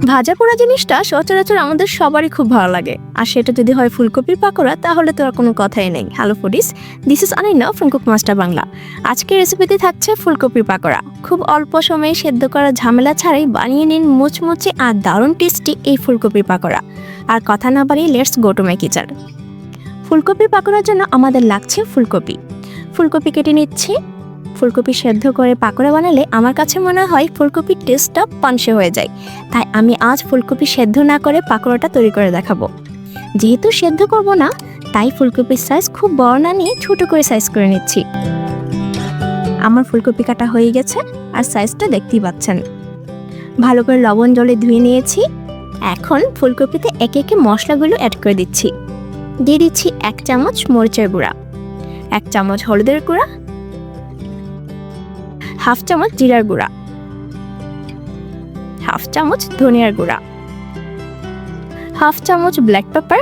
ভাজা পোড়া জিনিসটা সচরাচর আমাদের সবারই খুব ভালো লাগে, আর সেটা যদি হয় ফুলকপির পাকোড়া তাহলে তো আর কোনো কথাই নেই। Hello foodies, this is Anaina from cook master Bangla. আজকের রেসিপিতে থাকছে ফুলকপির পাকোড়া। খুব অল্প সময়ে সেদ্ধ করা ঝামেলা ছাড়াই বানিয়ে নিন মুচমুচে আর দারুণ টেস্টি এই ফুলকপির পাকোড়া। আর কথা না বাড়িয়ে let's go to my kitchen. ফুলকপির পাকোড়ার জন্য আমাদের লাগছে ফুলকপি কেটে নিচ্ছি। ফুলকপি সেদ্ধ করে পাকোড়া বানালে আমার কাছে মনে হয় ফুলকপির টেস্টটা পানসে হয়ে যায়, তাই আমি আজ ফুলকপি সেদ্ধ না করে পাকোড়াটা তৈরি করে দেখাবো। যেহেতু সেদ্ধ করব না, তাই ফুলকপির সাইজ খুব বড় না নিয়ে ছোট করে সাইজ করে নিচ্ছি। আমার ফুলকপি কাটা হয়ে গেছে, আর সাইজটা দেখতেই পাচ্ছেন। ভালো করে লবণ জলে ধুয়ে নিয়েছি। এখন ফুলকপিতে একে একে মশলাগুলো অ্যাড করে দিচ্ছি। দিয়ে দিচ্ছি 1 চামচ মরিচের গুঁড়া, 1 চামচ হলুদের গুঁড়া, 1/2 চামচ জিরার গুঁড়া, 1/2 চামচ ধনিয়ার গুঁড়া, 1/2 চামচ ব্ল্যাক পেপার,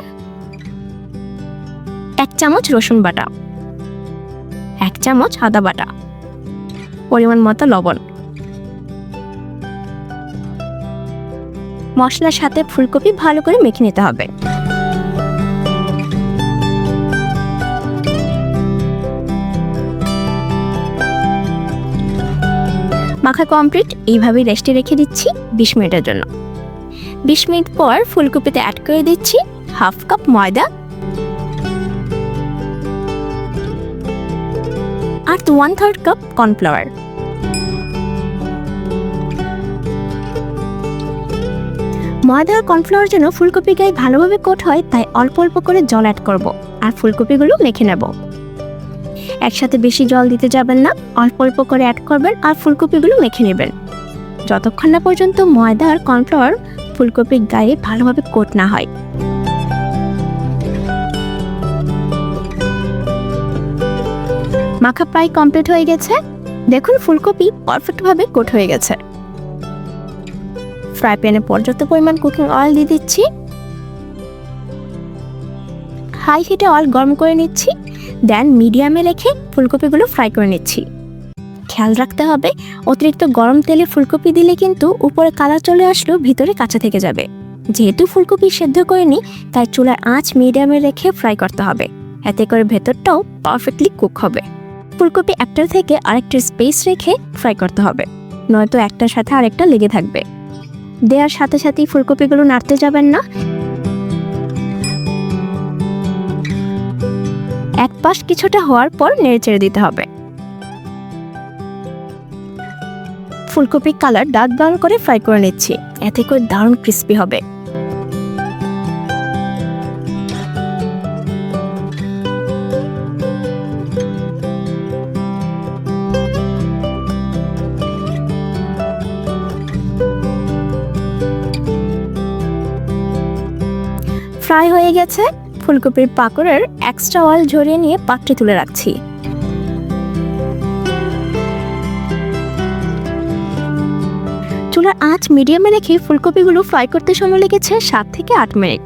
1 চামচ রসুন বাটা, 1 চামচ আদা বাটা, পরিমাণ মতো লবণ। মশলার সাথে ফুলকপি ভালো করে মেখে নিতে হবে। মাখা কমপ্লিট। এইভাবেই রেস্টে রেখে দিচ্ছি 20 মিনিটের জন্য। 20 মিনিট পর ফুলকপিতে অ্যাড করে দিচ্ছি 1/2 কাপ ময়দা আর 1/3 কাপ কর্নফ্লাওয়ার। ময়দা আর কর্নফ্লাওয়ার যেন ফুলকপির গায়ে ভালোভাবে কোট হয়, তাই অল্প অল্প করে জল অ্যাড করব আর ফুলকপিগুলো মেখে নেব। একসাথে বেশি জল দিতে যাবেন না, অল্প অল্প করে অ্যাড করবেন আর ফুলকপিগুলো মেখে নেবেন যতক্ষণ না পর্যন্ত ময়দা আর কর্নফ্লাওয়ার ফুলকপির গায়ে ভালোভাবে কোট না হয়। মাখা প্রায় কমপ্লিট হয়ে গেছে। দেখুন ফুলকপি পারফেক্টভাবে কোট হয়ে গেছে। ফ্রাই প্যানে পর্যাপ্ত পরিমাণ কুকিং অয়েল দিয়ে দিচ্ছি। হাই হিটে অয়েল গরম করে নিচ্ছি, দেন মিডিয়ামে রেখে ফুলকপিগুলো ফ্রাই করে নিচ্ছি। খেয়াল রাখতে হবে, অতিরিক্ত গরম তেলে ফুলকপি দিলে কিন্তু উপরে কালার চলে আসলেও ভিতরে কাঁচা থেকে যাবে। যেহেতু ফুলকপি সেদ্ধ করিনি, তাই চুলার আঁচ মিডিয়ামে রেখে ফ্রাই করতে হবে, এতে করে ভেতরটাও পারফেক্টলি কুক হবে। ফুলকপি একটার থেকে আরেকটার স্পেস রেখে ফ্রাই করতে হবে, নয়তো একটার সাথে আরেকটা লেগে থাকবে। দেওয়ার সাথে সাথেই ফুলকপিগুলো নাড়তে যাবেন না। এক পাশ কিছুটা হওয়ার পর নেড়েচেড়ে দিতে হবে। ফুলকপির কালার ডার্ক ব্রাউন করে ফ্রাই করে নিচ্ছি, এতে করে দারুণ ক্রিস্পি হবে। ফ্রাই হয়ে গেছে। ফুলকপির পাকোড়ার এক্সট্রা অয়েল ঝরিয়ে নিয়ে পাত্রে তুলে রাখছি। চুলার আঁচ মিডিয়ামে রেখে ফুলকপিগুলো ফ্রাই করতে সময় লেগেছে 7 থেকে 8 মিনিট।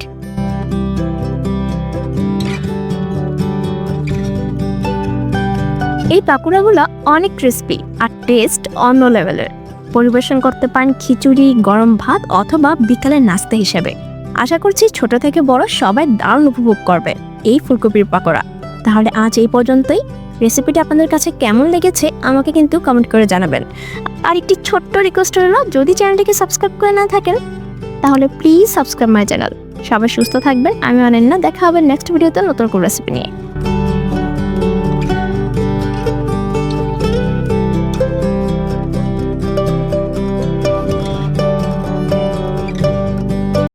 এই পাকোড়াগুলো অনেক ক্রিস্পি আর টেস্ট অন্য লেভেলের। পরিবেশন করতে পারেন খিচুড়ি, গরম ভাত অথবা বিকালের নাস্তা হিসেবে। আশা করছি ছোট থেকে বড় সবাই দারুণ উপভোগ করবে এই ফুলকপির পাকোড়া। তাহলে আজ এই পর্যন্তই। রেসিপিটি আপনাদের কাছে কেমন লেগেছে আমাকে কিন্তু কমেন্ট করে জানাবেন। আর একটি ছোট্ট রিকোয়েস্ট রইল, যদি চ্যানেলটিকে সাবস্ক্রাইব করে না থাকেন তাহলে প্লিজ সাবস্ক্রাইব মাই চ্যানেল। সবাই সুস্থ থাকবেন। আমি অনন্যা, দেখা হবে নেক্সট ভিডিওতে নতুন কোনো রেসিপি নিয়ে।